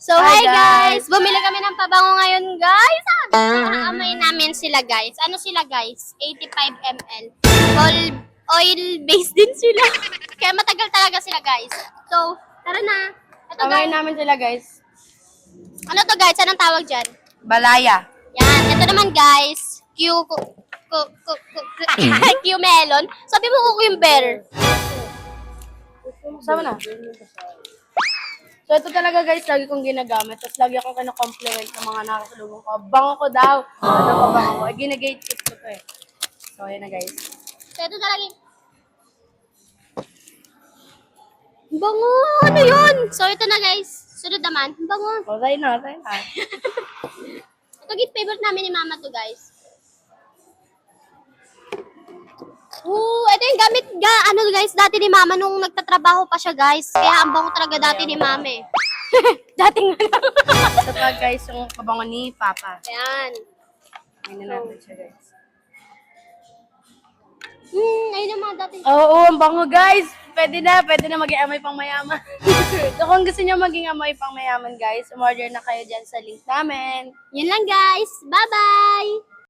So, hi guys! Bumili kami ng pabango ngayon, guys. Aamoy namin sila, guys. Ano sila, guys? 85 ml. Oil-based din sila. Kaya matagal talaga sila, guys. So, tara na. Ito, Amoy guys. namin sila, guys. Ano to, guys? Anong tawag dyan? Balaya. Yan. Ito naman, guys. Q melon. Sabi mo cucumber. Sama na. So, ito talaga, guys, lagi kong ginagamit. Tapos, lagi akong kina-compliment ng mga nakasalubong ko. Bango ko daw. Ano pa bango ko? Ginagate ko to eh. So, ayan na, guys. So, ito talaga yung... Bango! Ano yun? So, ito na, guys. Sunod naman. Bango. O, tayo na, tayo na. Ito gift favorite namin ni Mama to, guys. Ito yung gamit ano guys, dati ni Mama nung nagtatrabaho pa siya, guys. Kaya ang bango talaga dati ni Mama eh. Dating ano. Ito pa, guys, yung kabango ni Papa. Ayan. Ayun na natin siya, guys. Ayun naman dati. Oo, ang bango, guys. Pwede na maging amoy pang mayaman. So, kung gusto niyo maging amoy pang mayaman, guys, umorder na kayo dyan sa link namin. Yun lang, guys. Bye-bye!